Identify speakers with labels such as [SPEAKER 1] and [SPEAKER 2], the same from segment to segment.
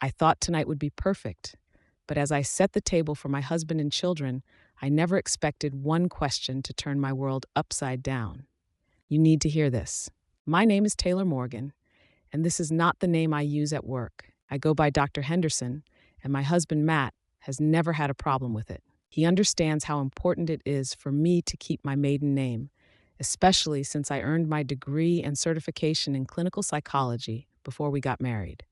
[SPEAKER 1] I thought tonight would be perfect, but as I set the table for my husband and children, I never expected one question to turn my world upside down. You need to hear this. My name is Taylor Morgan, and this is not the name I use at work. I go by Dr. Henderson, and my husband, Matt, has never had a problem with it. He understands how important it is for me to keep my maiden name, especially since I earned my degree and certification in clinical psychology before we got married.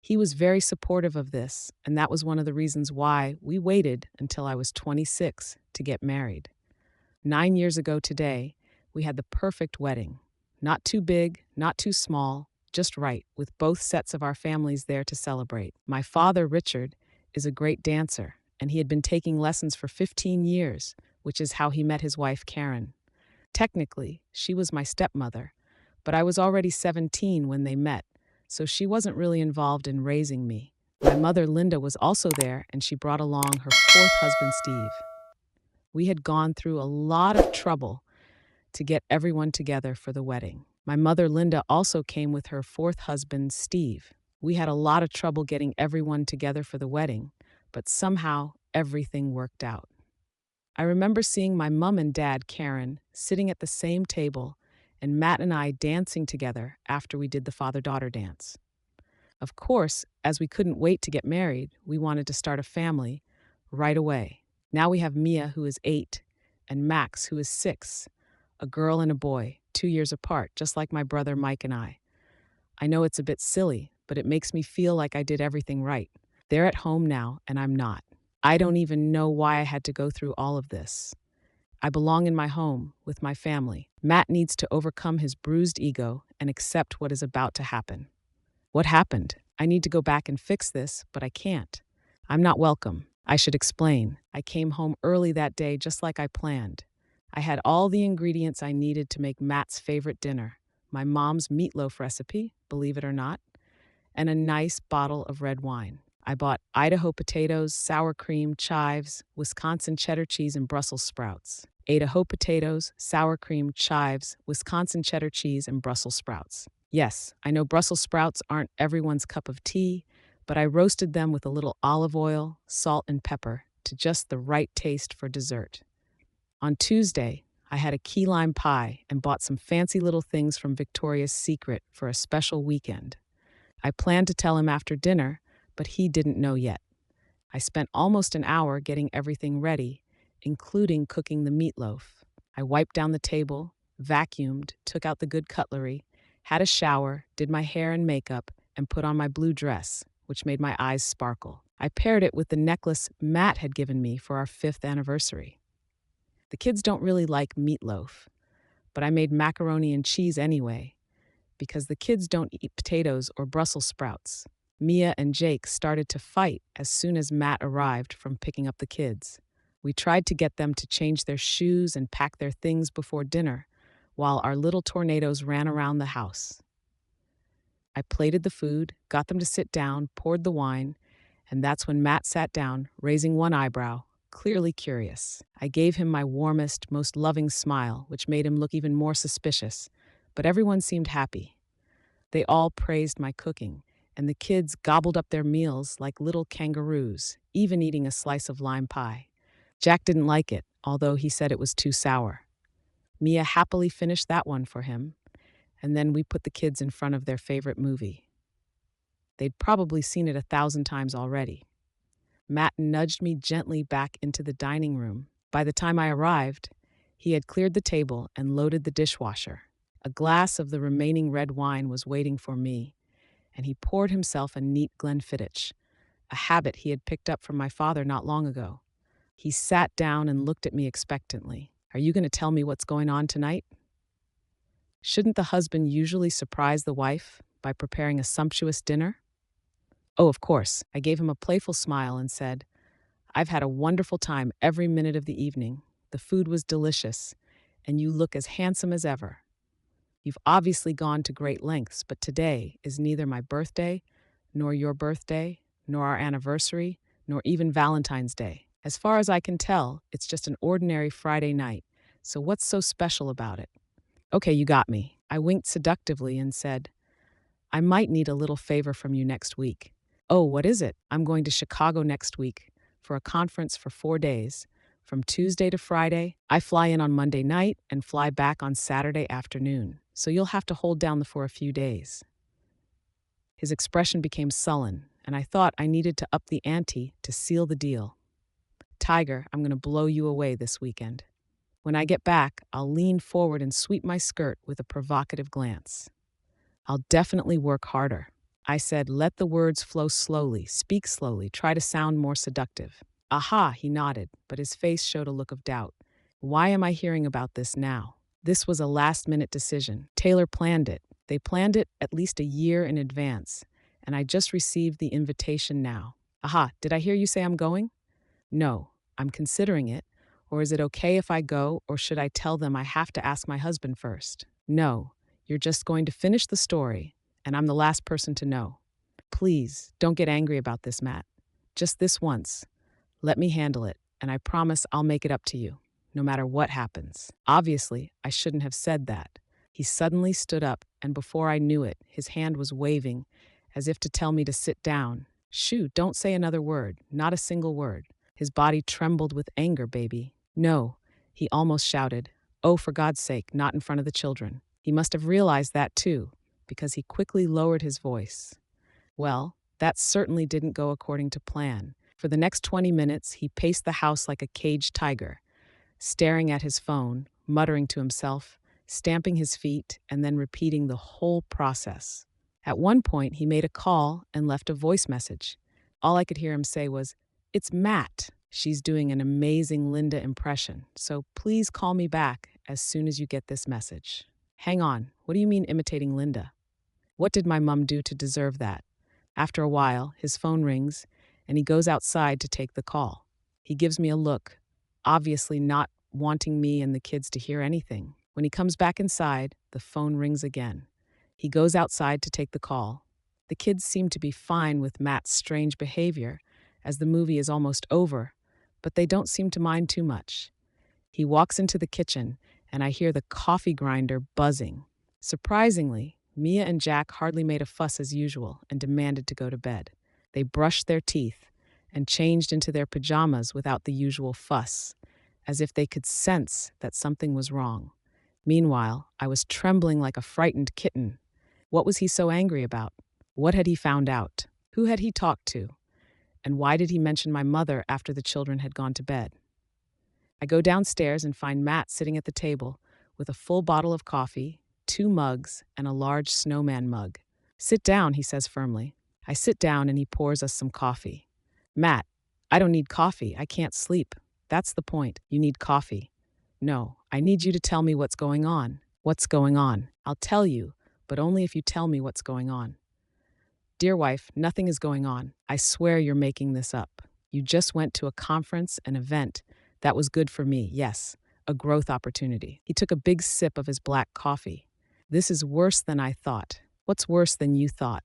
[SPEAKER 1] He was very supportive of this, and that was one of the reasons why we waited until I was 26 to get married. 9 years ago today, we had the perfect wedding. Not too big, not too small, just right, with both sets of our families there to celebrate. My father, Richard, is a great dancer, and he had been taking lessons for 15 years, which is how he met his wife, Karen. Technically, she was my stepmother, but I was already 17 when they met, so she wasn't really involved in raising me. My mother, Linda, was also there, and she brought along her fourth husband, Steve. We had gone through a lot of trouble to get everyone together for the wedding. My mother, Linda, also came with her fourth husband, Steve. We had a lot of trouble getting everyone together for the wedding, but somehow everything worked out. I remember seeing my mom and dad, Karen, sitting at the same table, and Matt and I dancing together after we did the father-daughter dance. Of course, as we couldn't wait to get married, we wanted to start a family right away. Now we have Mia, who is 8, and Max, who is 6, a girl and a boy, 2 years apart, just like my brother Mike and I. I know it's a bit silly, but it makes me feel like I did everything right. They're at home now, and I'm not. I don't even know why I had to go through all of this. I belong in my home, with my family. Matt needs to overcome his bruised ego and accept what is about to happen. What happened? I need to go back and fix this, but I can't. I'm not welcome. I should explain. I came home early that day just like I planned. I had all the ingredients I needed to make Matt's favorite dinner, my mom's meatloaf recipe, believe it or not, and a nice bottle of red wine. I bought Idaho potatoes, sour cream, chives, Wisconsin cheddar cheese, and Brussels sprouts. Idaho potatoes, sour cream, chives, Wisconsin cheddar cheese, and Brussels sprouts. Yes, I know Brussels sprouts aren't everyone's cup of tea, but I roasted them with a little olive oil, salt, and pepper to just the right taste for dessert. On Tuesday, I had a key lime pie and bought some fancy little things from Victoria's Secret for a special weekend. I planned to tell him after dinner, but he didn't know yet. I spent almost an hour getting everything ready, including cooking the meatloaf. I wiped down the table, vacuumed, took out the good cutlery, had a shower, did my hair and makeup, and put on my blue dress, which made my eyes sparkle. I paired it with the necklace Matt had given me for our 5th anniversary. The kids don't really like meatloaf, but I made macaroni and cheese anyway, because the kids don't eat potatoes or Brussels sprouts. Mia and Jake started to fight as soon as Matt arrived from picking up the kids. We tried to get them to change their shoes and pack their things before dinner, while our little tornadoes ran around the house. I plated the food, got them to sit down, poured the wine, and that's when Matt sat down, raising one eyebrow, clearly curious. I gave him my warmest, most loving smile, which made him look even more suspicious, but everyone seemed happy. They all praised my cooking, and the kids gobbled up their meals like little kangaroos, even eating a slice of lime pie. Jack didn't like it, although he said it was too sour. Mia happily finished that one for him, and then we put the kids in front of their favorite movie. They'd probably seen it 1,000 times already. Matt nudged me gently back into the dining room. By the time I arrived, he had cleared the table and loaded the dishwasher. A glass of the remaining red wine was waiting for me, and he poured himself a neat Glenfiddich, a habit he had picked up from my father not long ago. He sat down and looked at me expectantly. Are you going to tell me what's going on tonight? Shouldn't the husband usually surprise the wife by preparing a sumptuous dinner? Oh, of course. I gave him a playful smile and said, I've had a wonderful time every minute of the evening. The food was delicious, and you look as handsome as ever. You've obviously gone to great lengths, but today is neither my birthday, nor your birthday, nor our anniversary, nor even Valentine's Day. As far as I can tell, it's just an ordinary Friday night, so what's so special about it? Okay, you got me. I winked seductively and said, I might need a little favor from you next week. Oh, what is it? I'm going to Chicago next week for a conference for 4 days. From Tuesday to Friday, I fly in on Monday night and fly back on Saturday afternoon. So you'll have to hold down for a few days. His expression became sullen, and I thought I needed to up the ante to seal the deal. Tiger, I'm going to blow you away this weekend. When I get back, I'll lean forward and sweep my skirt with a provocative glance. I'll definitely work harder. I said, let the words flow slowly, speak slowly, try to sound more seductive. Aha, he nodded, but his face showed a look of doubt. Why am I hearing about this now? This was a last-minute decision. Taylor planned it. They planned it at least a year in advance, and I just received the invitation now. Aha, did I hear you say I'm going? No, I'm considering it. Or is it okay if I go, or should I tell them I have to ask my husband first? No, you're just going to finish the story, and I'm the last person to know. Please, don't get angry about this, Matt. Just this once. Let me handle it, and I promise I'll make it up to you, no matter what happens. Obviously, I shouldn't have said that. He suddenly stood up, and before I knew it, his hand was waving, as if to tell me to sit down. Shoo, don't say another word, not a single word. His body trembled with anger, baby. No, he almost shouted. Oh, for God's sake, not in front of the children. He must have realized that too, because he quickly lowered his voice. Well, that certainly didn't go according to plan. For the next 20 minutes, he paced the house like a caged tiger, staring at his phone, muttering to himself, stamping his feet, and then repeating the whole process. At one point, he made a call and left a voice message. All I could hear him say was, "It's Matt. She's doing an amazing Linda impression, so please call me back as soon as you get this message." Hang on, what do you mean imitating Linda? What did my mom do to deserve that? After a while, his phone rings, and he goes outside to take the call. He gives me a look, obviously not wanting me and the kids to hear anything. When he comes back inside, the phone rings again. He goes outside to take the call. The kids seem to be fine with Matt's strange behavior, as the movie is almost over, but they don't seem to mind too much. He walks into the kitchen, and I hear the coffee grinder buzzing. Surprisingly, Mia and Jack hardly made a fuss as usual and demanded to go to bed. They brushed their teeth and changed into their pajamas without the usual fuss, as if they could sense that something was wrong. Meanwhile, I was trembling like a frightened kitten. What was he so angry about? What had he found out? Who had he talked to? And why did he mention my mother after the children had gone to bed? I go downstairs and find Matt sitting at the table with a full bottle of coffee, 2 mugs, and a large snowman mug. "Sit down," he says firmly. I sit down and he pours us some coffee. "Matt, I don't need coffee. I can't sleep. That's the point. You need coffee." "No, I need you to tell me what's going on." "What's going on?" "I'll tell you, but only if you tell me what's going on." "Dear wife, nothing is going on. I swear you're making this up. You just went to a conference, an event. That was good for me, yes, a growth opportunity." He took a big sip of his black coffee. "This is worse than I thought." "What's worse than you thought?"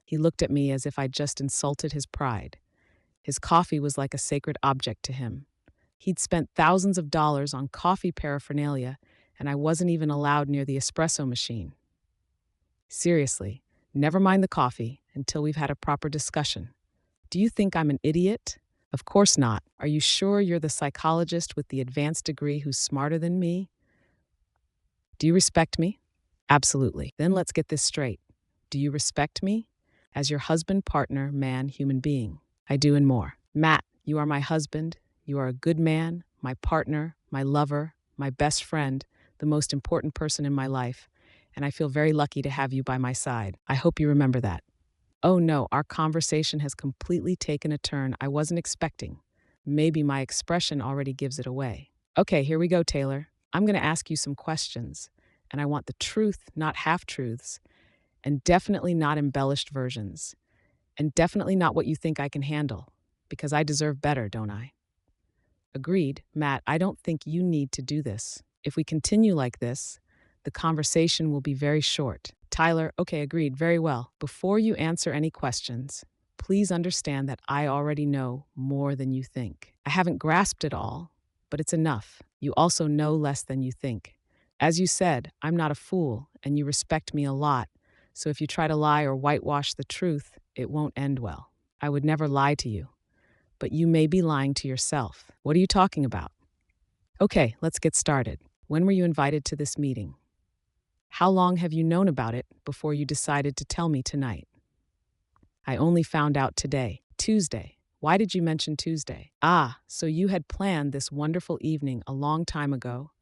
[SPEAKER 1] He looked at me as if I'd just insulted his pride. His coffee was like a sacred object to him. He'd spent thousands of dollars on coffee paraphernalia, and I wasn't even allowed near the espresso machine. Seriously, never mind the coffee until we've had a proper discussion. Do you think I'm an idiot? Of course not. Are you sure you're the psychologist with the advanced degree who's smarter than me? Do you respect me? Absolutely. Then let's get this straight. Do you respect me? As your husband, partner, man, human being. I do and more. Matt, you are my husband. You are a good man, my partner, my lover, my best friend, the most important person in my life, and I feel very lucky to have you by my side. I hope you remember that. Oh no, our conversation has completely taken a turn I wasn't expecting. Maybe my expression already gives it away. Okay, here we go, Taylor. I'm going to ask you some questions, and I want the truth, not half-truths, and definitely not embellished versions, and definitely not what you think I can handle, because I deserve better, don't I? Agreed, Matt, I don't think you need to do this. If we continue like this, the conversation will be very short. Tyler, okay, agreed, very well. Before you answer any questions, please understand that I already know more than you think. I haven't grasped it all, but it's enough. You also know less than you think. As you said, I'm not a fool, and you respect me a lot, so if you try to lie or whitewash the truth, it won't end well. I would never lie to you, but you may be lying to yourself. What are you talking about? Okay, let's get started. When were you invited to this meeting? How long have you known about it before you decided to tell me tonight? I only found out today, Tuesday. Why did you mention Tuesday? Ah, so you had planned this wonderful evening a long time ago,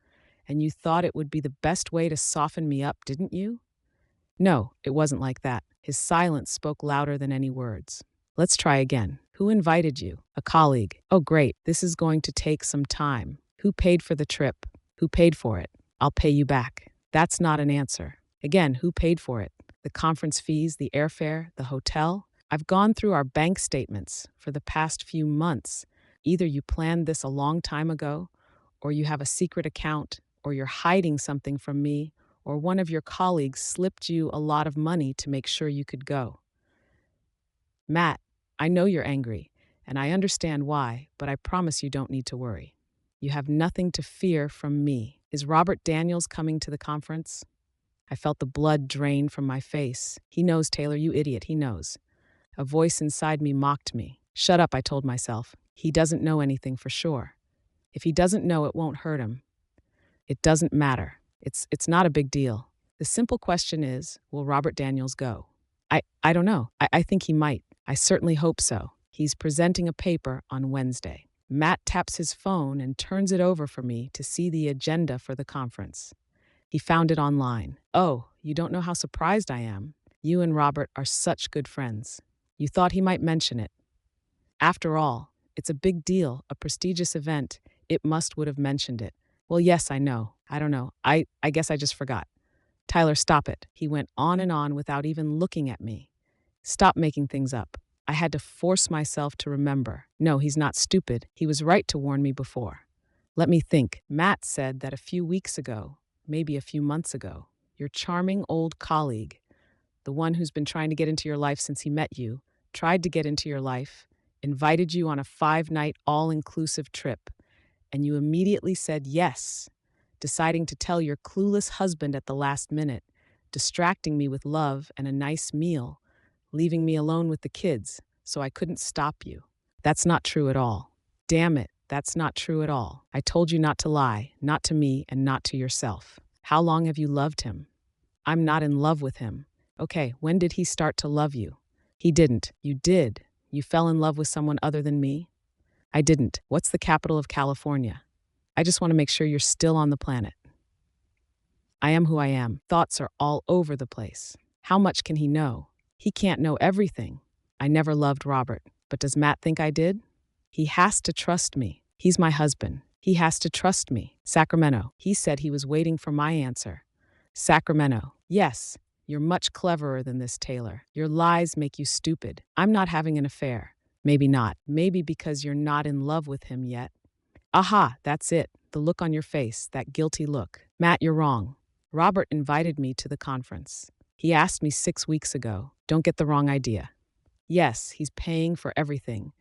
[SPEAKER 1] and you thought it would be the best way to soften me up, didn't you? No, it wasn't like that. His silence spoke louder than any words. Let's try again. Who invited you? A colleague. Oh, great. This is going to take some time. Who paid for the trip? Who paid for it? I'll pay you back. That's not an answer. Again, who paid for it? The conference fees, the airfare, the hotel? I've gone through our bank statements for the past few months. Either you planned this a long time ago, or you have a secret account, or you're hiding something from me, or one of your colleagues slipped you a lot of money to make sure you could go. Matt, I know you're angry, and I understand why, but I promise you don't need to worry. You have nothing to fear from me. Is Robert Daniels coming to the conference? I felt the blood drain from my face. He knows, Taylor, you idiot, he knows. A voice inside me mocked me. Shut up, I told myself. He doesn't know anything for sure. If he doesn't know, it won't hurt him. It doesn't matter. It's not a big deal. The simple question is, will Robert Daniels go? I don't know. I think he might. I certainly hope so. He's presenting a paper on Wednesday. Matt taps his phone and turns it over for me to see the agenda for the conference. He found it online. Oh, you don't know how surprised I am. You and Robert are such good friends. You thought he might mention it. After all, it's a big deal, a prestigious event. It would have mentioned it. Well, yes, I know. I don't know. I guess I just forgot. Tyler, stop it. He went on and on without even looking at me. Stop making things up. I had to force myself to remember. No, he's not stupid. He was right to warn me before. Let me think. Matt said that a few weeks ago, maybe a few months ago, your charming old colleague, the one who's been trying to get into your life since he met you, tried to get into your life, invited you on a 5-night all-inclusive trip, and you immediately said yes, deciding to tell your clueless husband at the last minute, distracting me with love and a nice meal, leaving me alone with the kids, so I couldn't stop you. That's not true at all. Damn it, that's not true at all. I told you not to lie, not to me and not to yourself. How long have you loved him? I'm not in love with him. Okay, when did he start to love you? He didn't. You did. You fell in love with someone other than me? I didn't. What's the capital of California? I just want to make sure you're still on the planet. I am who I am. Thoughts are all over the place. How much can he know? He can't know everything. I never loved Robert, but does Matt think I did? He has to trust me. He's my husband. He has to trust me. Sacramento. He said he was waiting for my answer. Sacramento. Yes, you're much cleverer than this, Taylor. Your lies make you stupid. I'm not having an affair. Maybe not. Maybe because you're not in love with him yet. Aha, that's it. The look on your face, that guilty look. Matt, you're wrong. Robert invited me to the conference. He asked me 6 weeks ago. Don't get the wrong idea. Yes, he's paying for everything.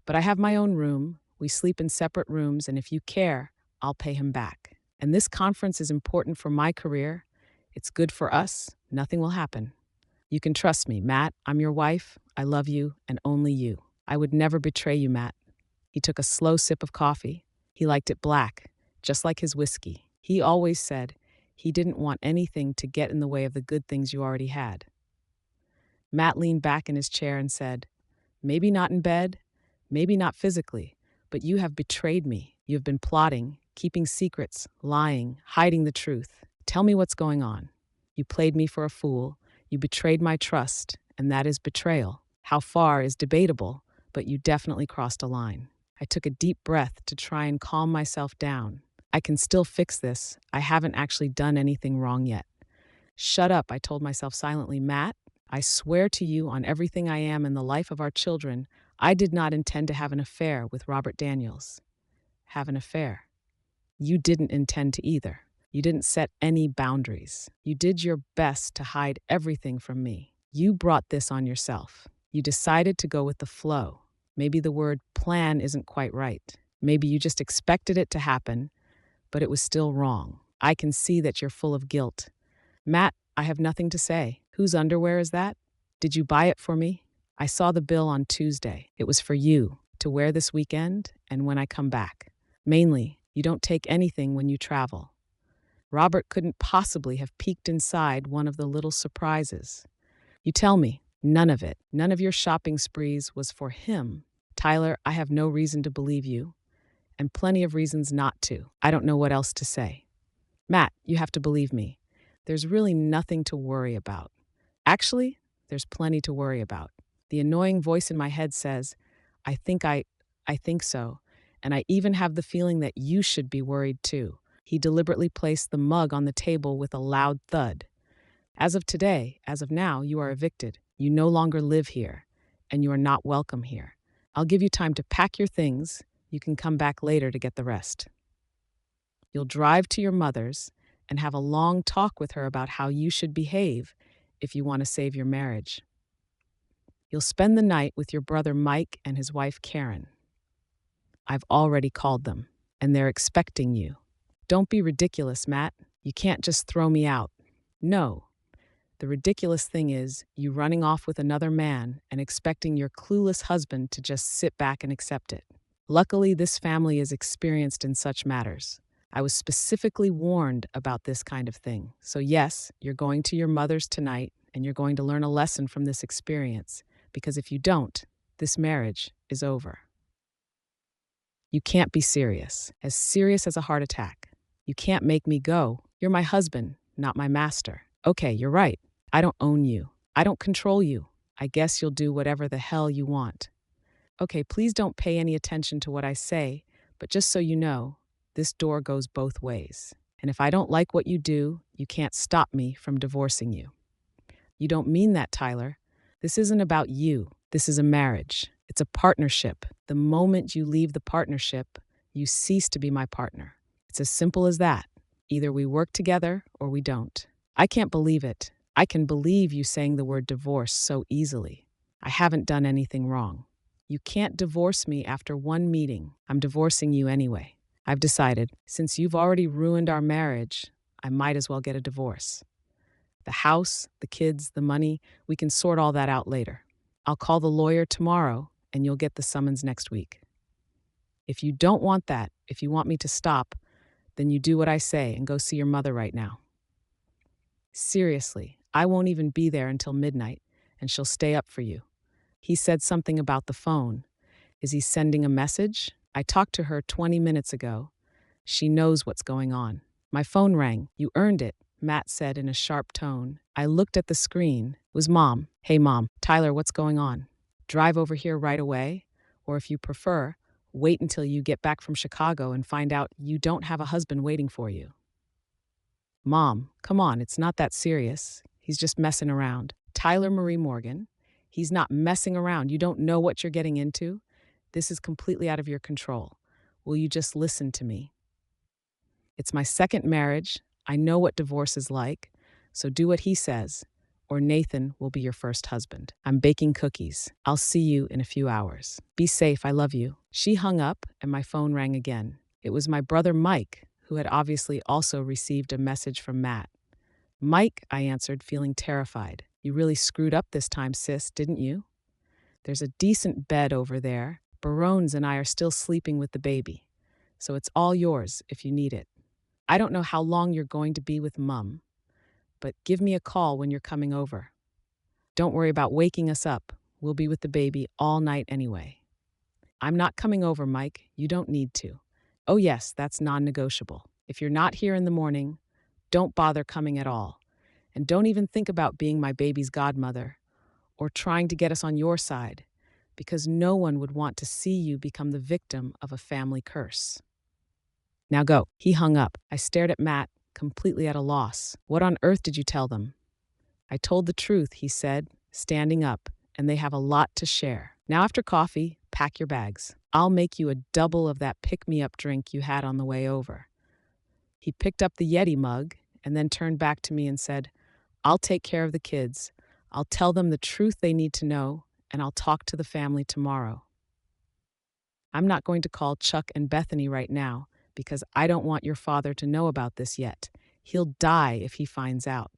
[SPEAKER 1] But I have my own room. We sleep in separate rooms, and if you care, I'll pay him back. And this conference is important for my career. It's good for us. Nothing will happen. You can trust me, Matt. I'm your wife. I love you, and only you. I would never betray you, Matt. He took a slow sip of coffee. He liked it black, just like his whiskey. He always said he didn't want anything to get in the way of the good things you already had. Matt leaned back in his chair and said, maybe not in bed, maybe not physically, but you have betrayed me. You have been plotting, keeping secrets, lying, hiding the truth. Tell me what's going on. You played me for a fool. You betrayed my trust, and that is betrayal. How far is debatable, but you definitely crossed a line. I took a deep breath to try and calm myself down. I can still fix this. I haven't actually done anything wrong yet. Shut up, I told myself silently. Matt, I swear to you on everything I am and the life of our children, I did not intend to have an affair with Robert Daniels. Have an affair. You didn't intend to either. You didn't set any boundaries. You did your best to hide everything from me. You brought this on yourself. You decided to go with the flow. Maybe the word plan isn't quite right. Maybe you just expected it to happen, but it was still wrong. I can see that you're full of guilt. Matt, I have nothing to say. Whose underwear is that? Did you buy it for me? I saw the bill on Tuesday. It was for you to wear this weekend and when I come back. Mainly, you don't take anything when you travel. Robert couldn't possibly have peeked inside one of the little surprises. You tell me, none of it, none of your shopping sprees was for him. Tyler, I have no reason to believe you, and plenty of reasons not to. I don't know what else to say. Matt, you have to believe me. There's really nothing to worry about. Actually, there's plenty to worry about. The annoying voice in my head says, I think I, I think so, and I even have the feeling that you should be worried too. He deliberately placed the mug on the table with a loud thud. As of today, as of now, you are evicted. You no longer live here, and you are not welcome here. I'll give you time to pack your things. You can come back later to get the rest. You'll drive to your mother's and have a long talk with her about how you should behave if you want to save your marriage. You'll spend the night with your brother Mike and his wife Karen. I've already called them, and they're expecting you. Don't be ridiculous, Matt. You can't just throw me out. No. The ridiculous thing is you running off with another man and expecting your clueless husband to just sit back and accept it. Luckily, this family is experienced in such matters. I was specifically warned about this kind of thing. So yes, you're going to your mother's tonight and you're going to learn a lesson from this experience, because if you don't, this marriage is over. You can't be serious as a heart attack. You can't make me go. You're my husband, not my master. Okay, you're right. I don't own you. I don't control you. I guess you'll do whatever the hell you want. Okay, please don't pay any attention to what I say, but just so you know, this door goes both ways. And if I don't like what you do, you can't stop me from divorcing you. You don't mean that, Tyler. This isn't about you. This is a marriage. It's a partnership. The moment you leave the partnership, you cease to be my partner. It's as simple as that. Either we work together or we don't. I can't believe it. I can believe you saying the word divorce so easily. I haven't done anything wrong. You can't divorce me after one meeting. I'm divorcing you anyway. I've decided, since you've already ruined our marriage, I might as well get a divorce. The house, the kids, the money, we can sort all that out later. I'll call the lawyer tomorrow and you'll get the summons next week. If you don't want that, if you want me to stop, then you do what I say and go see your mother right now. Seriously, I won't even be there until midnight, and she'll stay up for you. He said something about the phone. Is he sending a message? I talked to her 20 minutes ago. She knows what's going on. My phone rang. You earned it, Matt said in a sharp tone. I looked at the screen. It was Mom. Hey, Mom. Tyler, what's going on? Drive over here right away, or if you prefer, wait until you get back from Chicago and find out you don't have a husband waiting for you. Mom, come on, it's not that serious. He's just messing around. Tyler Marie Morgan, he's not messing around. You don't know what you're getting into. This is completely out of your control. Will you just listen to me? It's my second marriage. I know what divorce is like. So do what he says, or Nathan will be your first husband. I'm baking cookies. I'll see you in a few hours. Be safe. I love you. She hung up and my phone rang again. It was my brother Mike, who had obviously also received a message from Matt. Mike, I answered, feeling terrified. You really screwed up this time, sis, didn't you? There's a decent bed over there. Barones and I are still sleeping with the baby. So it's all yours if you need it. I don't know how long you're going to be with Mum, but give me a call when you're coming over. Don't worry about waking us up. We'll be with the baby all night anyway. I'm not coming over, Mike. You don't need to. Oh yes, that's non-negotiable. If you're not here in the morning, don't bother coming at all. And don't even think about being my baby's godmother or trying to get us on your side, because no one would want to see you become the victim of a family curse. Now go. He hung up. I stared at Matt, completely at a loss. What on earth did you tell them? I told the truth, he said, standing up, and they have a lot to share. Now after coffee, pack your bags. I'll make you a double of that pick-me-up drink you had on the way over. He picked up the Yeti mug and then turned back to me and said, I'll take care of the kids. I'll tell them the truth they need to know, and I'll talk to the family tomorrow. I'm not going to call Chuck and Bethany right now because I don't want your father to know about this yet. He'll die if he finds out.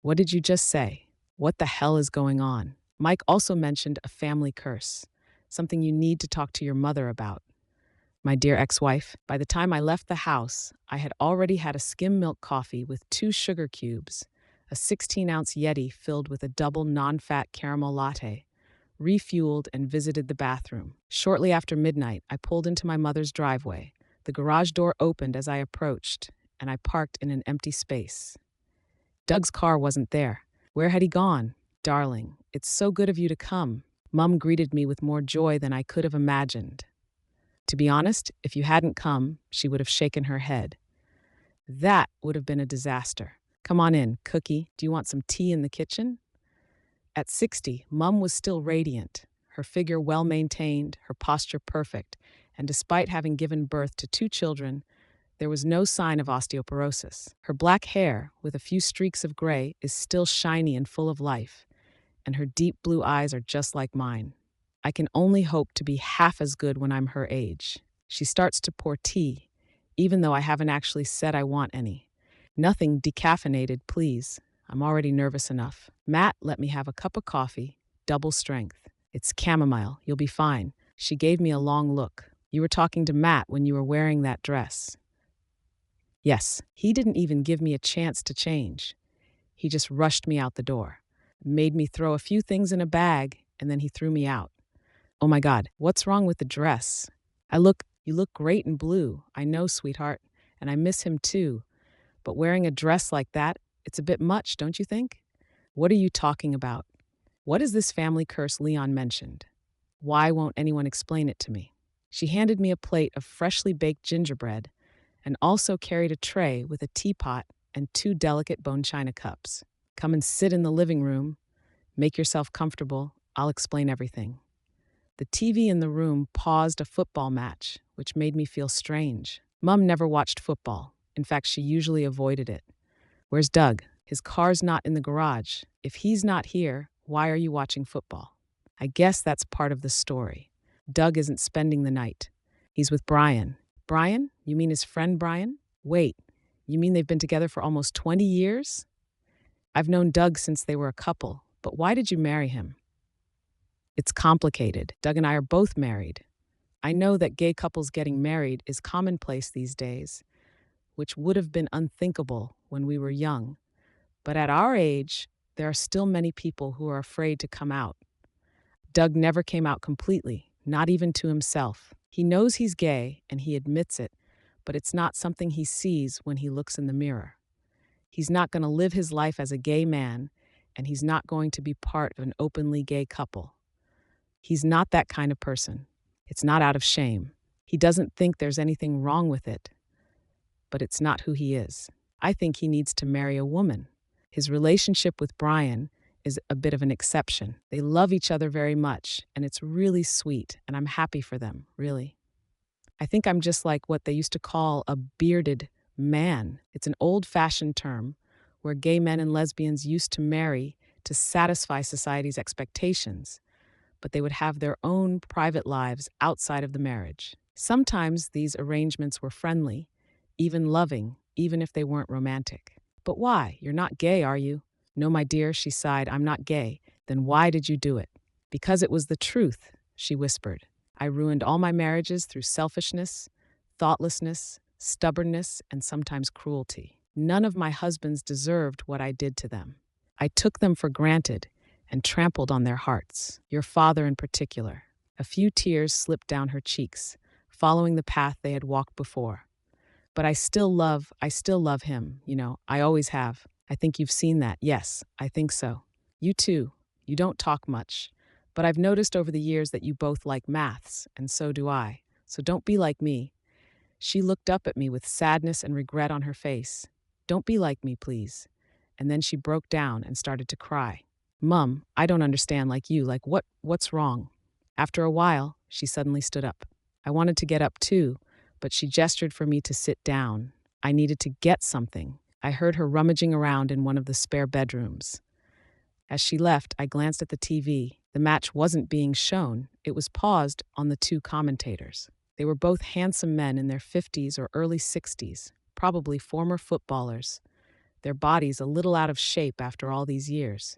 [SPEAKER 1] What did you just say? What the hell is going on? Mike also mentioned a family curse, something you need to talk to your mother about. My dear ex-wife, by the time I left the house, I had already had a skim milk coffee with 2 sugar cubes, a 16-ounce Yeti filled with a double non-fat caramel latte, refueled and visited the bathroom. Shortly after midnight, I pulled into my mother's driveway. The garage door opened as I approached, and I parked in an empty space. Doug's car wasn't there. Where had he gone? Darling, it's so good of you to come. Mum greeted me with more joy than I could have imagined. To be honest, if you hadn't come, she would have shaken her head. That would have been a disaster. Come on in, Cookie. Do you want some tea in the kitchen? At 60, Mum was still radiant, her figure well maintained, her posture perfect, and despite having given birth to 2 children, there was no sign of osteoporosis. Her black hair, with a few streaks of gray, is still shiny and full of life, and her deep blue eyes are just like mine. I can only hope to be half as good when I'm her age. She starts to pour tea, even though I haven't actually said I want any. Nothing decaffeinated, please. I'm already nervous enough. Matt let me have a cup of coffee, double strength. It's chamomile. You'll be fine. She gave me a long look. You were talking to Matt when you were wearing that dress. Yes, he didn't even give me a chance to change. He just rushed me out the door, made me throw a few things in a bag, and then he threw me out. Oh my God, what's wrong with the dress? You look great in blue. I know, sweetheart, and I miss him too. But wearing a dress like that, it's a bit much, don't you think? What are you talking about? What is this family curse Leon mentioned? Why won't anyone explain it to me? She handed me a plate of freshly baked gingerbread and also carried a tray with a teapot and 2 delicate bone china cups. Come and sit in the living room. Make yourself comfortable. I'll explain everything. The TV in the room paused a football match, which made me feel strange. Mum never watched football. In fact, she usually avoided it. Where's Doug? His car's not in the garage. If he's not here, why are you watching football? I guess that's part of the story. Doug isn't spending the night. He's with Brian. Brian? You mean his friend Brian? Wait, you mean they've been together for almost 20 years? I've known Doug since they were a couple, but why did you marry him? It's complicated. Doug and I are both married. I know that gay couples getting married is commonplace these days, which would have been unthinkable when we were young. But at our age, there are still many people who are afraid to come out. Doug never came out completely, not even to himself. He knows he's gay and he admits it, but it's not something he sees when he looks in the mirror. He's not going to live his life as a gay man, and he's not going to be part of an openly gay couple. He's not that kind of person. It's not out of shame. He doesn't think there's anything wrong with it, but it's not who he is. I think he needs to marry a woman. His relationship with Brian is a bit of an exception. They love each other very much, and it's really sweet, and I'm happy for them, really. I think I'm just like what they used to call a bearded man. It's an old-fashioned term where gay men and lesbians used to marry to satisfy society's expectations, but they would have their own private lives outside of the marriage. Sometimes these arrangements were friendly, even loving, even if they weren't romantic. But why? You're not gay, are you? No, my dear, she sighed, I'm not gay. Then why did you do it? Because it was the truth, she whispered. I ruined all my marriages through selfishness, thoughtlessness, stubbornness, and sometimes cruelty. None of my husbands deserved what I did to them. I took them for granted and trampled on their hearts, your father in particular. A few tears slipped down her cheeks, following the path they had walked before. But I still love him, I always have. I think you've seen that. Yes, I think so. You too. You don't talk much. But I've noticed over the years that you both like maths, and so do I. So don't be like me. She looked up at me with sadness and regret on her face. Don't be like me, please. And then she broke down and started to cry. Mum, I don't understand like you. What's wrong? After a while, she suddenly stood up. I wanted to get up too, but she gestured for me to sit down. I needed to get something. I heard her rummaging around in one of the spare bedrooms. As she left, I glanced at the TV. The match wasn't being shown. It was paused on the 2 commentators. They were both handsome men in their 50s or early 60s, probably former footballers, their bodies a little out of shape after all these years.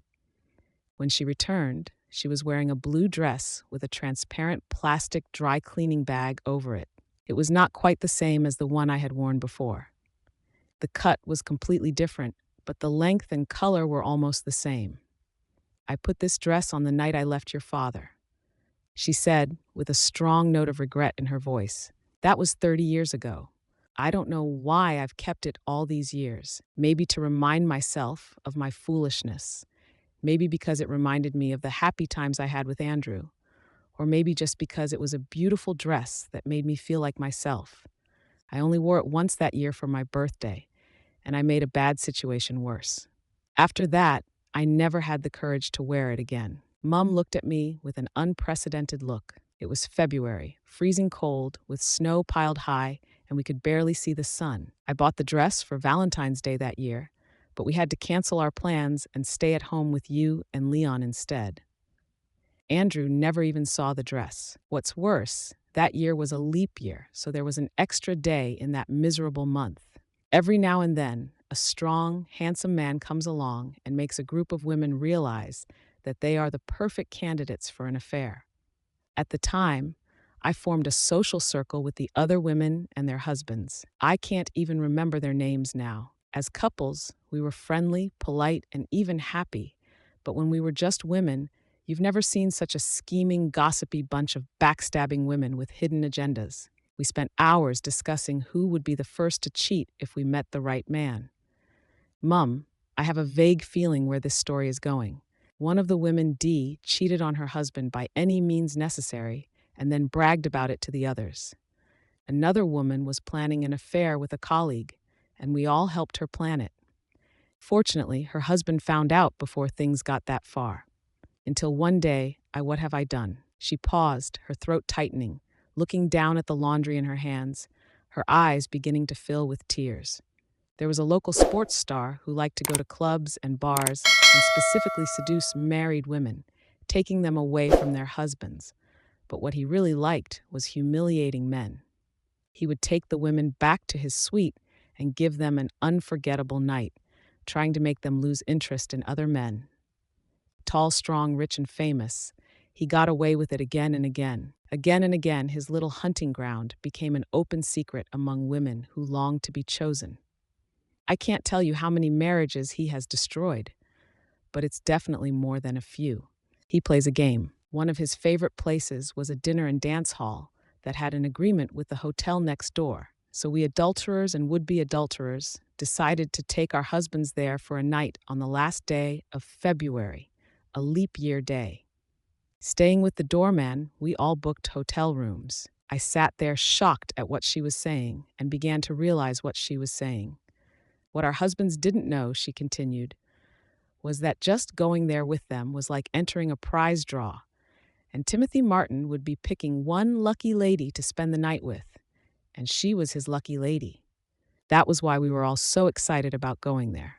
[SPEAKER 1] When she returned, She was wearing a blue dress with a transparent plastic dry cleaning bag over it. It was not quite the same as the one I had worn before. The cut was completely different, but the length and color were almost the same. "I put this dress on the night I left your father," she said, with a strong note of regret in her voice. "That was 30 years ago. I don't know why I've kept it all these years. Maybe to remind myself of my foolishness. Maybe because it reminded me of the happy times I had with Andrew. Or maybe just because it was a beautiful dress that made me feel like myself. I only wore it once that year for my birthday, and I made a bad situation worse. After that, I never had the courage to wear it again." Mum looked at me with an unprecedented look. It was February, freezing cold, with snow piled high, and we could barely see the sun. "I bought the dress for Valentine's Day that year, but we had to cancel our plans and stay at home with you and Leon instead. Andrew never even saw the dress. What's worse, that year was a leap year, so there was an extra day in that miserable month. Every now and then, a strong, handsome man comes along and makes a group of women realize that they are the perfect candidates for an affair. At the time, I formed a social circle with the other women and their husbands. I can't even remember their names now. As couples, we were friendly, polite, and even happy. But when we were just women, you've never seen such a scheming, gossipy bunch of backstabbing women with hidden agendas. We spent hours discussing who would be the first to cheat if we met the right man. Mum, I have a vague feeling where this story is going. One of the women, Dee, cheated on her husband by any means necessary and then bragged about it to the others. Another woman was planning an affair with a colleague, and we all helped her plan it. Fortunately, her husband found out before things got that far. Until one day, what have I done? She paused, her throat tightening, looking down at the laundry in her hands, her eyes beginning to fill with tears. There was a local sports star who liked to go to clubs and bars and specifically seduce married women, taking them away from their husbands. But what he really liked was humiliating men. He would take the women back to his suite and give them an unforgettable night, trying to make them lose interest in other men. Tall, strong, rich, and famous, he got away with it again and again. Again and again, his little hunting ground became an open secret among women who longed to be chosen. I can't tell you how many marriages he has destroyed, but it's definitely more than a few. He plays a game. One of his favorite places was a dinner and dance hall that had an agreement with the hotel next door. So we adulterers and would-be adulterers decided to take our husbands there for a night on the last day of February, a leap year day. Staying with the doorman, we all booked hotel rooms. I sat there shocked at what she was saying and began to realize what she was saying. What our husbands didn't know, she continued, was that just going there with them was like entering a prize draw, and Timothy Martin would be picking one lucky lady to spend the night with, and she was his lucky lady. That was why we were all so excited about going there.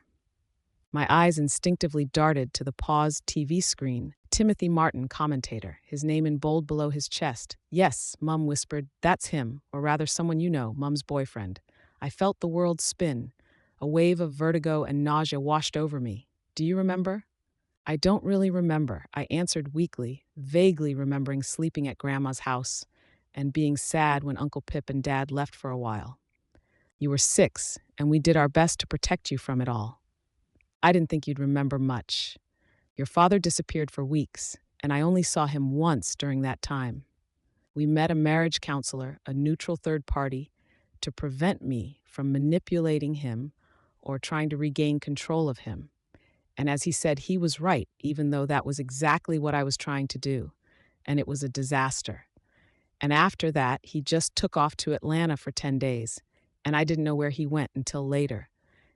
[SPEAKER 1] My eyes instinctively darted to the paused TV screen. Timothy Martin, commentator, his name in bold below his chest. "Yes," Mum whispered, "that's him, or rather someone you know, Mum's boyfriend." I felt the world spin. A wave of vertigo and nausea washed over me. "Do you remember?" "I don't really remember," I answered weakly, vaguely remembering sleeping at Grandma's house and being sad when Uncle Pip and Dad left for a while. "You were 6, and we did our best to protect you from it all." "I didn't think you'd remember much. Your father disappeared for weeks, and I only saw him once during that time. We met a marriage counselor, a neutral third party, to prevent me from manipulating him or trying to regain control of him. And as he said, he was right, even though that was exactly what I was trying to do, and it was a disaster. And after that, he just took off to Atlanta for 10 days, and I didn't know where he went until later.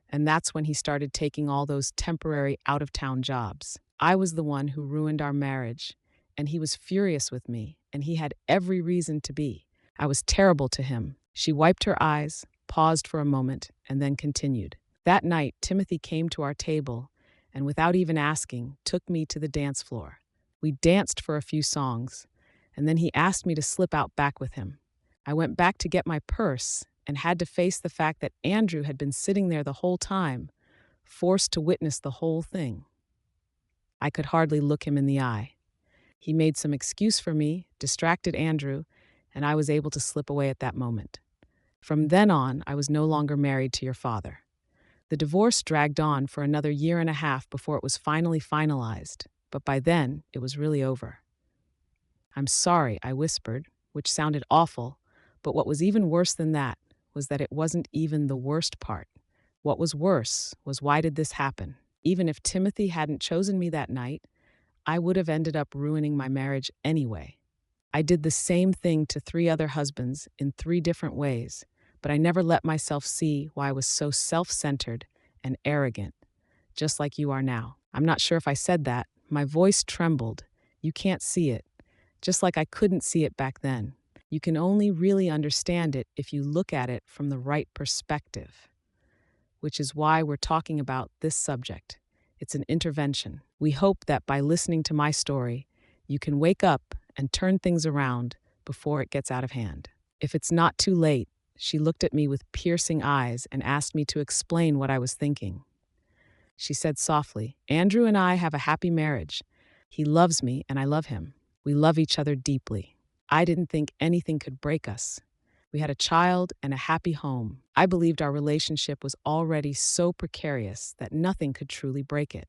[SPEAKER 1] And that's when he started taking all those temporary out-of-town jobs. I was the one who ruined our marriage, and he was furious with me, and he had every reason to be. I was terrible to him." She wiped her eyes, paused for a moment, and then continued. "That night, Timothy came to our table and without even asking, took me to the dance floor. We danced for a few songs, and then he asked me to slip out back with him. I went back to get my purse and had to face the fact that Andrew had been sitting there the whole time, forced to witness the whole thing. I could hardly look him in the eye. He made some excuse for me, distracted Andrew, and I was able to slip away at that moment. From then on, I was no longer married to your father. The divorce dragged on for another year and a half before it was finally finalized, but by then, it was really over. "I'm sorry," I whispered, which sounded awful, but what was even worse than that was that it wasn't even the worst part. What was worse was, why did this happen? Even if Timothy hadn't chosen me that night, I would have ended up ruining my marriage anyway. I did the same thing to 3 other husbands in 3 different ways, but I never let myself see why I was so self-centered and arrogant, just like you are now. I'm not sure if I said that. My voice trembled. You can't see it, just like I couldn't see it back then. You can only really understand it if you look at it from the right perspective, which is why we're talking about this subject. It's an intervention. We hope that by listening to my story, you can wake up and turn things around before it gets out of hand. If it's not too late, she looked at me with piercing eyes and asked me to explain what I was thinking. She said softly, "Andrew and I have a happy marriage. He loves me and I love him. We love each other deeply. I didn't think anything could break us. We had a child and a happy home. I believed our relationship was already so precarious that nothing could truly break it.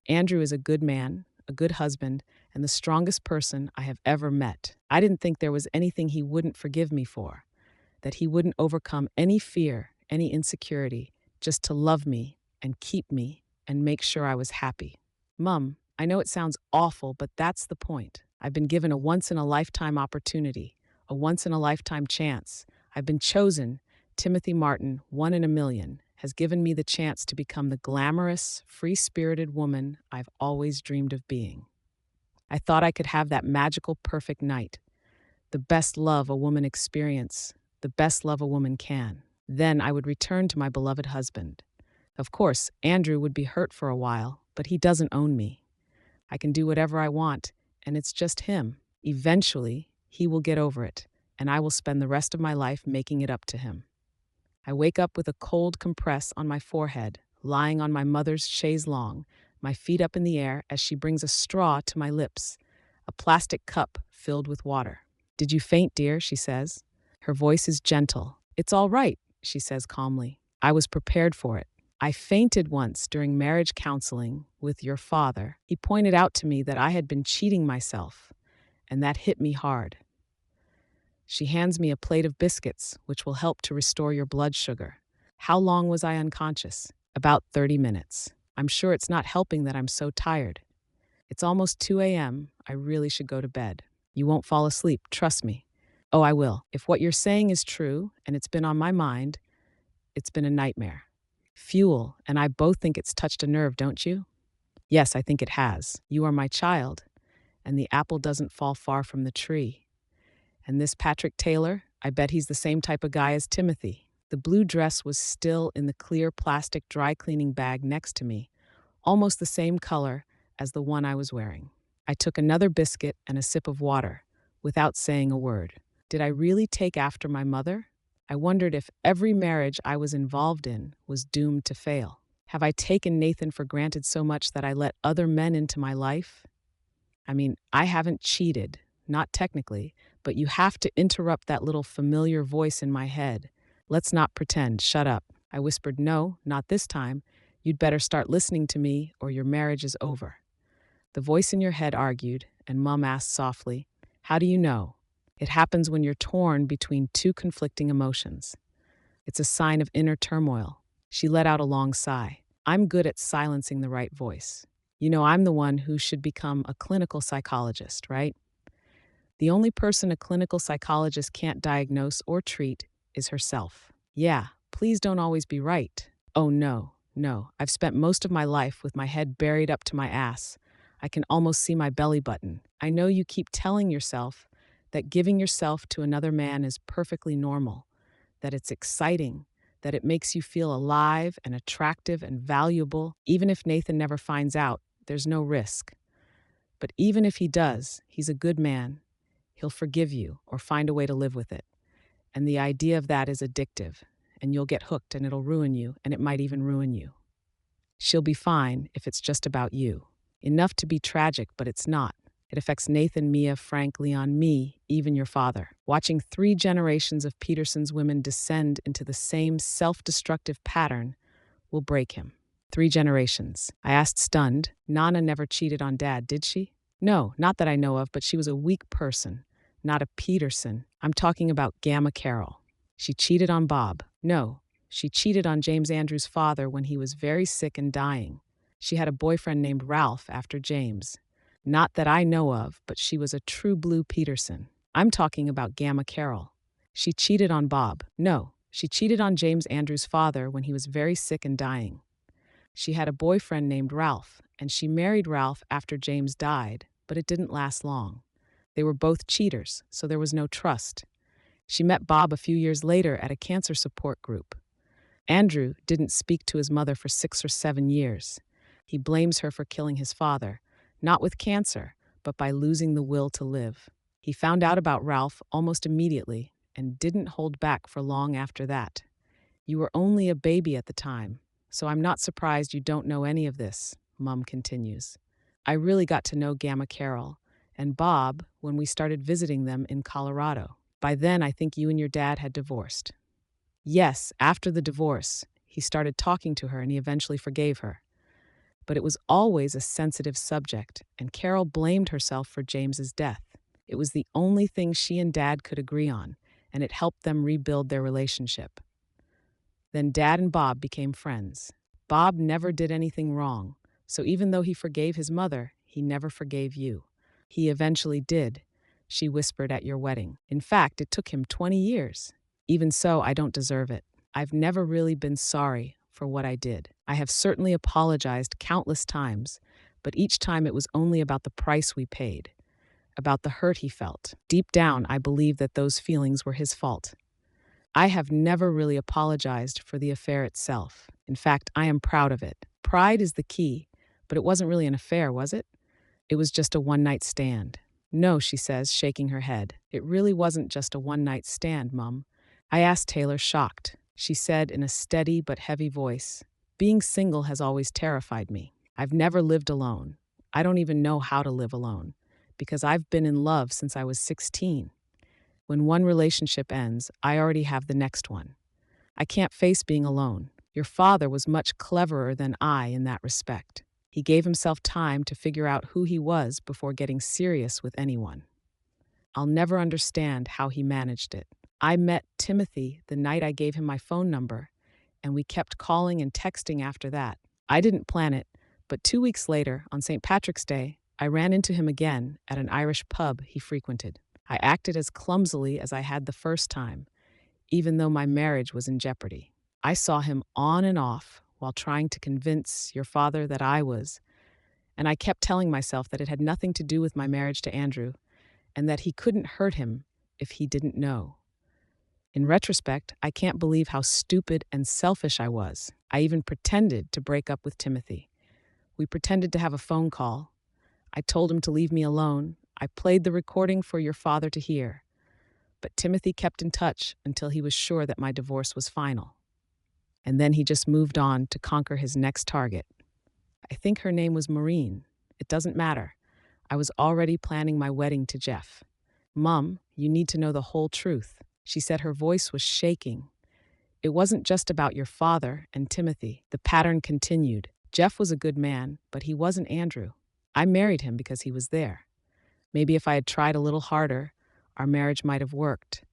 [SPEAKER 1] Andrew is a good man, a good husband, and the strongest person I have ever met. I didn't think there was anything he wouldn't forgive me for, that he wouldn't overcome any fear, any insecurity, just to love me and keep me and make sure I was happy." Mum, I know it sounds awful, but that's the point. I've been given a once-in-a-lifetime opportunity, a once-in-a-lifetime chance. I've been chosen. Timothy Martin, 1 in a million, has given me the chance to become the glamorous, free-spirited woman I've always dreamed of being. I thought I could have that magical, perfect night, the best love a woman experience, the best love a woman can. Then I would return to my beloved husband. Of course, Andrew would be hurt for a while, but he doesn't own me. I can do whatever I want, and it's just him. Eventually, he will get over it, and I will spend the rest of my life making it up to him. I wake up with a cold compress on my forehead, lying on my mother's chaise longue, my feet up in the air as she brings a straw to my lips, a plastic cup filled with water. "Did you faint, dear?" she says. Her voice is gentle. "It's all right," she says calmly. "I was prepared for it. I fainted once during marriage counseling with your father. He pointed out to me that I had been cheating myself, and that hit me hard." She hands me a plate of biscuits, which will help to restore your blood sugar. How long was I unconscious? About 30 minutes. I'm sure it's not helping that I'm so tired. It's almost 2 a.m. I really should go to bed. You won't fall asleep, trust me. Oh, I will. If what you're saying is true, and it's been on my mind, it's been a nightmare. Fuel and I both think it's touched a nerve, don't you? Yes, I think it has. You are my child, and the apple doesn't fall far from the tree. And this Patrick Taylor, I bet he's the same type of guy as Timothy. The blue dress was still in the clear plastic dry cleaning bag next to me, almost the same color as the one I was wearing. I took another biscuit and a sip of water, without saying a word. Did I really take after my mother? I wondered if every marriage I was involved in was doomed to fail. Have I taken Nathan for granted so much that I let other men into my life? I mean, I haven't cheated, not technically, but you have to interrupt that little familiar voice in my head. "Let's not pretend, shut up." I whispered, "No, not this time. You'd better start listening to me or your marriage is over." The voice in your head argued, and Mum asked softly, "How do you know?" It happens when you're torn between 2 conflicting emotions. It's a sign of inner turmoil. She let out a long sigh. I'm good at silencing the right voice. You know, I'm the one who should become a clinical psychologist, right? The only person a clinical psychologist can't diagnose or treat is herself. Yeah, please don't always be right. Oh no, no. I've spent most of my life with my head buried up to my ass. I can almost see my belly button. I know you keep telling yourself that giving yourself to another man is perfectly normal, that it's exciting, that it makes you feel alive and attractive and valuable. Even if Nathan never finds out, there's no risk. But even if he does, he's a good man. He'll forgive you or find a way to live with it. And the idea of that is addictive, and you'll get hooked and it'll ruin you, and it might even ruin you. She'll be fine if it's just about you. Enough to be tragic, but it's not. It affects Nathan, Mia, Frank, Leon, me, even your father. Watching 3 generations of Peterson's women descend into the same self-destructive pattern will break him. 3 generations. I asked, stunned. Nana never cheated on Dad, did she? No, not that I know of, but she was a weak person. Not a Peterson. I'm talking about Gamma Carol. She cheated on Bob. No, she cheated on James Andrews' father when he was very sick and dying. She had a boyfriend named Ralph after James. Not that I know of, but she was a true blue Peterson. I'm talking about Gamma Carol. She cheated on Bob. No, she cheated on James Andrews' father when he was very sick and dying. She had a boyfriend named Ralph, and she married Ralph after James died, but it didn't last long. They were both cheaters, so there was no trust. She met Bob a few years later at a cancer support group. Andrew didn't speak to his mother for 6 or 7 years. He blames her for killing his father, not with cancer, but by losing the will to live. He found out about Ralph almost immediately and didn't hold back for long after that. You were only a baby at the time, so I'm not surprised you don't know any of this, Mum continues. I really got to know Gamma Carol and Bob when we started visiting them in Colorado. By then, I think you and your dad had divorced. Yes, after the divorce, he started talking to her and he eventually forgave her. But it was always a sensitive subject, and Carol blamed herself for James's death. It was the only thing she and Dad could agree on, and it helped them rebuild their relationship. Then Dad and Bob became friends. Bob never did anything wrong, so even though he forgave his mother, he never forgave you. He eventually did, she whispered at your wedding. In fact, it took him 20 years. Even so, I don't deserve it. I've never really been sorry for what I did. I have certainly apologized countless times, but each time it was only about the price we paid, about the hurt he felt. Deep down, I believe that those feelings were his fault. I have never really apologized for the affair itself. In fact, I am proud of it. Pride is the key, but it wasn't really an affair, was it? It was just a one-night stand. No, she says, shaking her head. It really wasn't just a one-night stand, Mum. I asked Taylor, shocked. She said in a steady but heavy voice, being single has always terrified me. I've never lived alone. I don't even know how to live alone, because I've been in love since I was 16. When one relationship ends, I already have the next one. I can't face being alone. Your father was much cleverer than I in that respect. He gave himself time to figure out who he was before getting serious with anyone. I'll never understand how he managed it. I met Timothy the night I gave him my phone number, and we kept calling and texting after that. I didn't plan it, but 2 weeks later, on St. Patrick's Day, I ran into him again at an Irish pub he frequented. I acted as clumsily as I had the first time, even though my marriage was in jeopardy. I saw him on and off while trying to convince your father that I was, and I kept telling myself that it had nothing to do with my marriage to Andrew, and that he couldn't hurt him if he didn't know. In retrospect, I can't believe how stupid and selfish I was. I even pretended to break up with Timothy. We pretended to have a phone call. I told him to leave me alone. I played the recording for your father to hear. But Timothy kept in touch until he was sure that my divorce was final. And then he just moved on to conquer his next target. I think her name was Maureen. It doesn't matter. I was already planning my wedding to Jeff. Mum, you need to know the whole truth. She said, her voice was shaking. It wasn't just about your father and Timothy. The pattern continued. Jeff was a good man, but he wasn't Andrew. I married him because he was there. Maybe if I had tried a little harder, our marriage might have worked.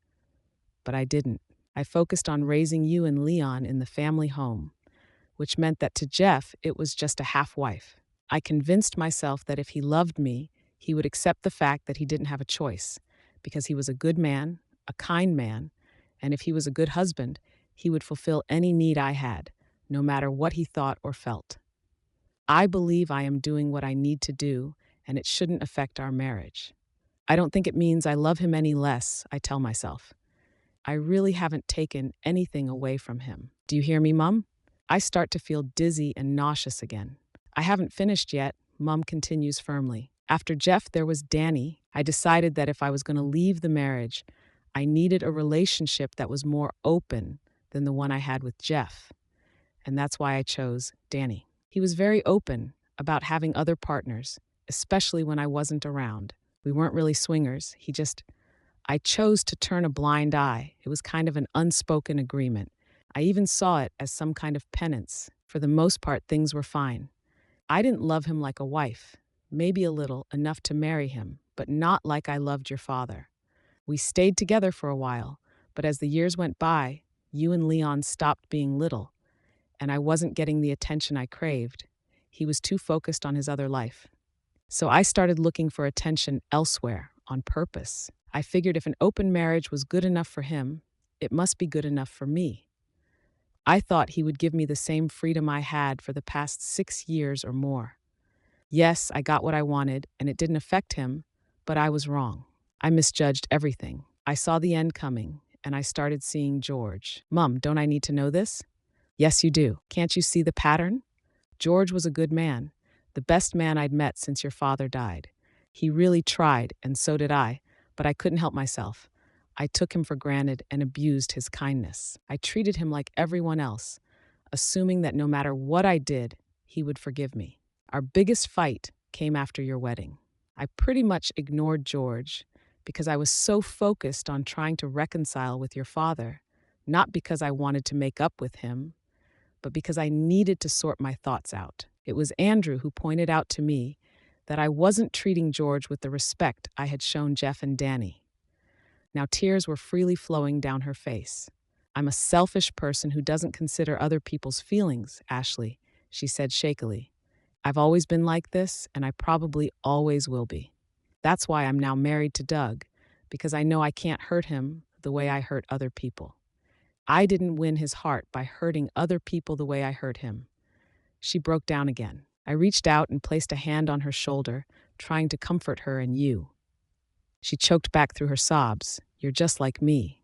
[SPEAKER 1] But I didn't. I focused on raising you and Leon in the family home, which meant that to Jeff, it was just a half-wife. I convinced myself that if he loved me, he would accept the fact that he didn't have a choice, because he was a good man, a kind man, and if he was a good husband, he would fulfill any need I had, no matter what he thought or felt. I believe I am doing what I need to do, and it shouldn't affect our marriage. I don't think it means I love him any less, I tell myself. I really haven't taken anything away from him. Do you hear me, Mum? I start to feel dizzy and nauseous again. I haven't finished yet, Mum continues firmly. After Jeff, there was Danny. I decided that if I was going to leave the marriage, I needed a relationship that was more open than the one I had with Jeff. And that's why I chose Danny. He was very open about having other partners, especially when I wasn't around. We weren't really swingers. I chose to turn a blind eye. It was kind of an unspoken agreement. I even saw it as some kind of penance. For the most part, things were fine. I didn't love him like a wife, maybe a little, enough to marry him, but not like I loved your father. We stayed together for a while, but as the years went by, you and Leon stopped being little, and I wasn't getting the attention I craved. He was too focused on his other life. So I started looking for attention elsewhere, on purpose. I figured if an open marriage was good enough for him, it must be good enough for me. I thought he would give me the same freedom I had for the past 6 years or more. Yes, I got what I wanted, and it didn't affect him, but I was wrong. I misjudged everything. I saw the end coming, and I started seeing George. Mum, don't I need to know this? Yes, you do. Can't you see the pattern? George was a good man, the best man I'd met since your father died. He really tried, and so did I, but I couldn't help myself. I took him for granted and abused his kindness. I treated him like everyone else, assuming that no matter what I did, he would forgive me. Our biggest fight came after your wedding. I pretty much ignored George because I was so focused on trying to reconcile with your father, not because I wanted to make up with him, but because I needed to sort my thoughts out. It was Andrew who pointed out to me that I wasn't treating George with the respect I had shown Jeff and Danny. Now tears were freely flowing down her face. I'm a selfish person who doesn't consider other people's feelings, Ashley, she said shakily. I've always been like this, and I probably always will be. That's why I'm now married to Doug, because I know I can't hurt him the way I hurt other people. I didn't win his heart by hurting other people the way I hurt him. She broke down again. I reached out and placed a hand on her shoulder, trying to comfort her and you. She choked back through her sobs. You're just like me.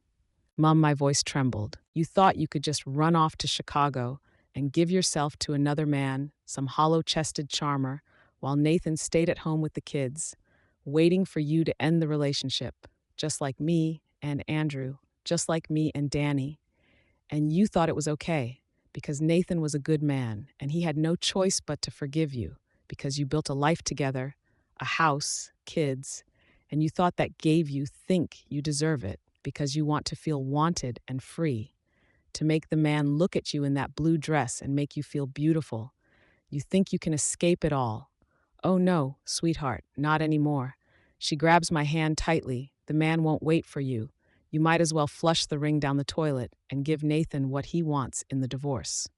[SPEAKER 1] Mum, my voice trembled. You thought you could just run off to Chicago and give yourself to another man, some hollow-chested charmer, while Nathan stayed at home with the kids, waiting for you to end the relationship, just like me and Andrew, just like me and Danny. And you thought it was okay, because Nathan was a good man, and he had no choice but to forgive you, because you built a life together, a house, kids, and you thought that gave you think you deserve it, because you want to feel wanted and free, to make the man look at you in that blue dress and make you feel beautiful. You think you can escape it all. Oh no, sweetheart, not anymore. She grabs my hand tightly. The man won't wait for you. You might as well flush the ring down the toilet and give Nathan what he wants in the divorce.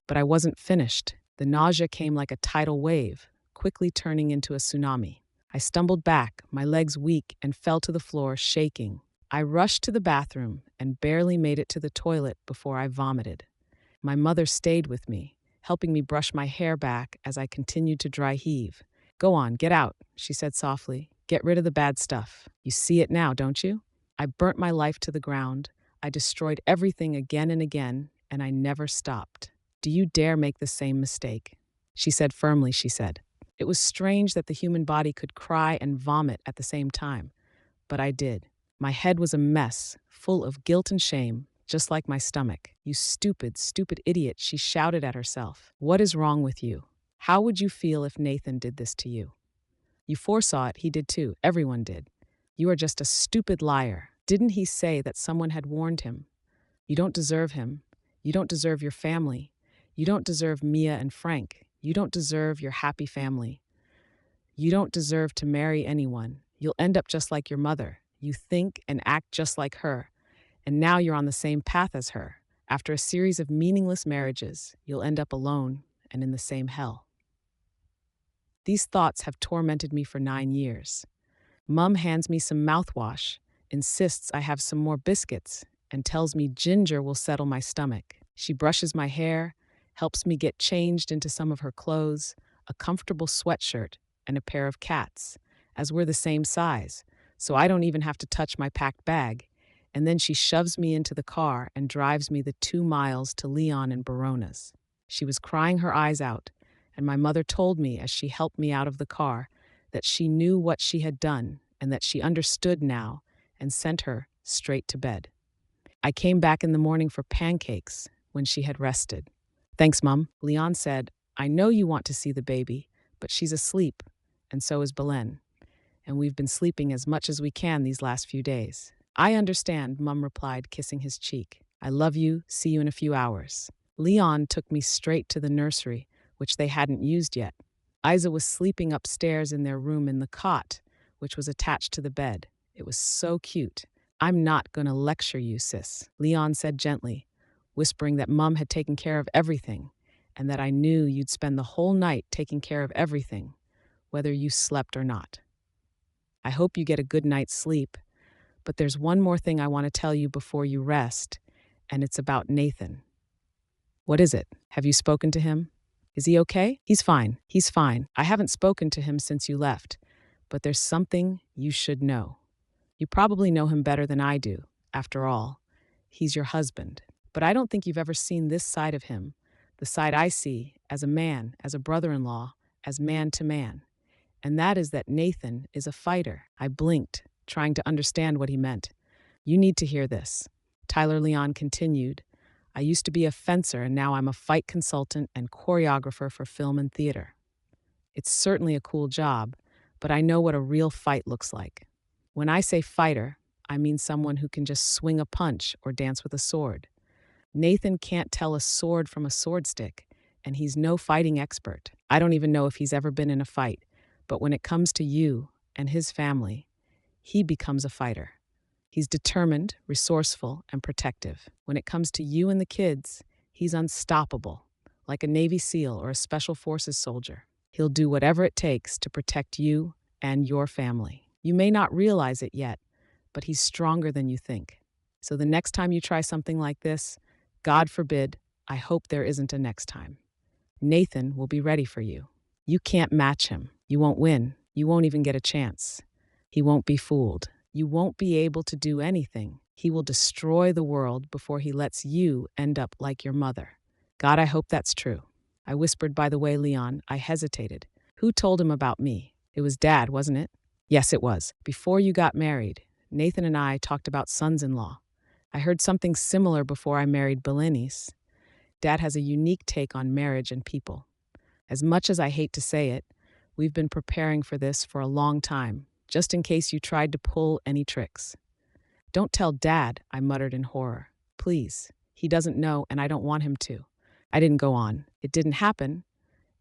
[SPEAKER 1] But I wasn't finished. The nausea came like a tidal wave, quickly turning into a tsunami. I stumbled back, my legs weak, and fell to the floor, shaking. I rushed to the bathroom and barely made it to the toilet before I vomited. My mother stayed with me, helping me brush my hair back as I continued to dry heave. Go on, get out, she said softly. Get rid of the bad stuff. You see it now, don't you? I burnt my life to the ground. I destroyed everything again and again, and I never stopped. Do you dare make the same mistake? She said firmly, she said. It was strange that the human body could cry and vomit at the same time, but I did. My head was a mess, full of guilt and shame, just like my stomach. You stupid, stupid idiot, she shouted at herself. What is wrong with you? How would you feel if Nathan did this to you? You foresaw it, he did too, everyone did. You are just a stupid liar. Didn't he say that someone had warned him? You don't deserve him. You don't deserve your family. You don't deserve Mia and Frank. You don't deserve your happy family. You don't deserve to marry anyone. You'll end up just like your mother. You think and act just like her. And now you're on the same path as her. After a series of meaningless marriages, you'll end up alone and in the same hell. These thoughts have tormented me for 9 years. Mum hands me some mouthwash, insists I have some more biscuits, and tells me ginger will settle my stomach. She brushes my hair, helps me get changed into some of her clothes, a comfortable sweatshirt, and a pair of cats, as we're the same size, so I don't even have to touch my packed bag. And then she shoves me into the car and drives me the 2 miles to Leon and Barona's. She was crying her eyes out, and my mother told me as she helped me out of the car that she knew what she had done and that she understood now and sent her straight to bed. I came back in the morning for pancakes when she had rested. Thanks, Mum. Leon said, I know you want to see the baby, but she's asleep, and so is Belen, and we've been sleeping as much as we can these last few days. I understand, Mum replied, kissing his cheek. I love you. See you in a few hours. Leon took me straight to the nursery, which they hadn't used yet. Isa was sleeping upstairs in their room in the cot, which was attached to the bed. It was so cute. I'm not going to lecture you, sis, Leon said gently, whispering that Mum had taken care of everything, and that I knew you'd spend the whole night taking care of everything, whether you slept or not. I hope you get a good night's sleep, but there's one more thing I want to tell you before you rest, and it's about Nathan. What is it? Have you spoken to him? Is he okay? He's fine. He's fine. I haven't spoken to him since you left, but there's something you should know. You probably know him better than I do. After all, he's your husband. But I don't think you've ever seen this side of him, the side I see as a man, as a brother-in-law, as man to man. And that is that Nathan is a fighter. I blinked, trying to understand what he meant. You need to hear this. Tyler Leon continued. I used to be a fencer, and now I'm a fight consultant and choreographer for film and theater. It's certainly a cool job, but I know what a real fight looks like. When I say fighter, I mean someone who can just swing a punch or dance with a sword. Nathan can't tell a sword from a sword stick, and he's no fighting expert. I don't even know if he's ever been in a fight, but when it comes to you and his family, he becomes a fighter. He's determined, resourceful, and protective. When it comes to you and the kids, he's unstoppable, like a Navy SEAL or a Special Forces soldier. He'll do whatever it takes to protect you and your family. You may not realize it yet, but he's stronger than you think. So the next time you try something like this, God forbid, I hope there isn't a next time, Nathan will be ready for you. You can't match him. You won't win. You won't even get a chance. He won't be fooled. You won't be able to do anything. He will destroy the world before he lets you end up like your mother. God, I hope that's true. I whispered, by the way, Leon. I hesitated. Who told him about me? It was Dad, wasn't it? Yes, it was. Before you got married, Nathan and I talked about sons-in-law. I heard something similar before I married Berenice. Dad has a unique take on marriage and people. As much as I hate to say it, we've been preparing for this for a long time, just in case you tried to pull any tricks. Don't tell Dad, I muttered in horror. Please. He doesn't know, and I don't want him to. I didn't go on. It didn't happen,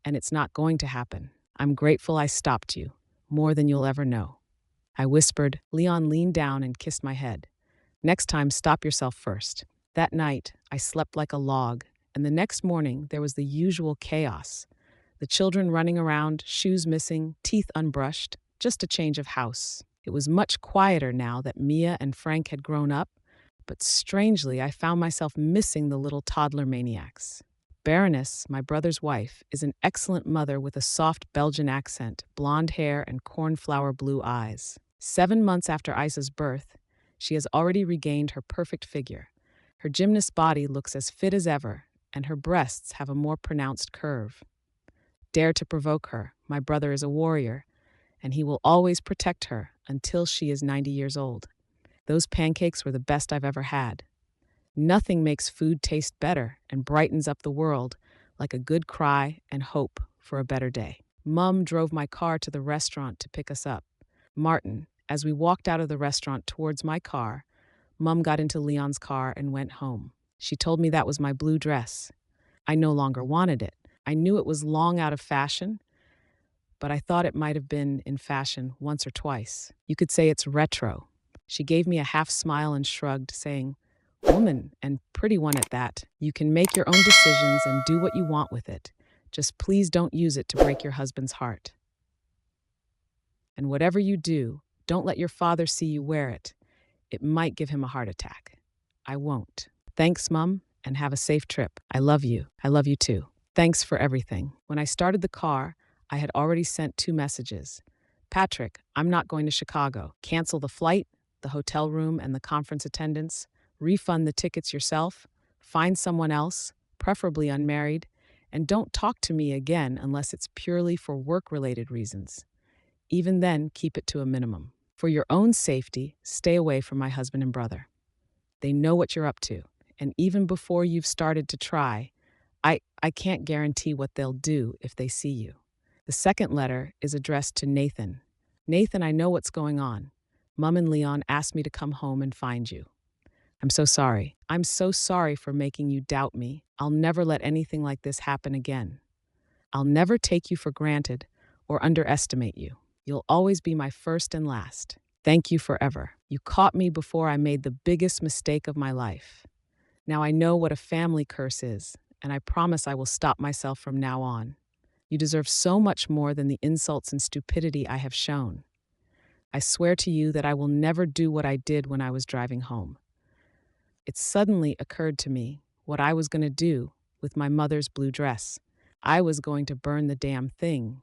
[SPEAKER 1] and it's not going to happen. I'm grateful I stopped you, more than you'll ever know. I whispered. Leon leaned down and kissed my head. Next time, stop yourself first. That night, I slept like a log, and the next morning there was the usual chaos. The children running around, shoes missing, teeth unbrushed, just a change of house. It was much quieter now that Mia and Frank had grown up, but strangely I found myself missing the little toddler maniacs. Baroness, my brother's wife, is an excellent mother with a soft Belgian accent, blonde hair, and cornflower blue eyes. 7 months after Isa's birth, she has already regained her perfect figure. Her gymnast body looks as fit as ever, and her breasts have a more pronounced curve. Dare to provoke her. My brother is a warrior, and he will always protect her until she is 90 years old. Those pancakes were the best I've ever had. Nothing makes food taste better and brightens up the world like a good cry and hope for a better day. Mum drove my car to the restaurant to pick us up. Martin, as we walked out of the restaurant towards my car, Mum got into Leon's car and went home. She told me that was my blue dress. I no longer wanted it. I knew it was long out of fashion, but I thought it might have been in fashion once or twice. You could say it's retro. She gave me a half smile and shrugged, saying, Woman, and pretty one at that, you can make your own decisions and do what you want with it. Just please don't use it to break your husband's heart. And whatever you do, don't let your father see you wear it. It might give him a heart attack. I won't. Thanks, Mum, and have a safe trip. I love you. I love you too. Thanks for everything. When I started the car, I had already sent 2 messages. Patrick, I'm not going to Chicago. Cancel the flight, the hotel room, and the conference attendance. Refund the tickets yourself. Find someone else, preferably unmarried, and don't talk to me again unless it's purely for work-related reasons. Even then, keep it to a minimum. For your own safety, stay away from my husband and brother. They know what you're up to, and even before you've started to try, I can't guarantee what they'll do if they see you. The second letter is addressed to Nathan. Nathan, I know what's going on. Mom and Leon asked me to come home and find you. I'm so sorry. I'm so sorry for making you doubt me. I'll never let anything like this happen again. I'll never take you for granted or underestimate you. You'll always be my first and last. Thank you forever. You caught me before I made the biggest mistake of my life. Now I know what a family curse is, and I promise I will stop myself from now on. You deserve so much more than the insults and stupidity I have shown. I swear to you that I will never do what I did when I was driving home. It suddenly occurred to me what I was going to do with my mother's blue dress. I was going to burn the damn thing.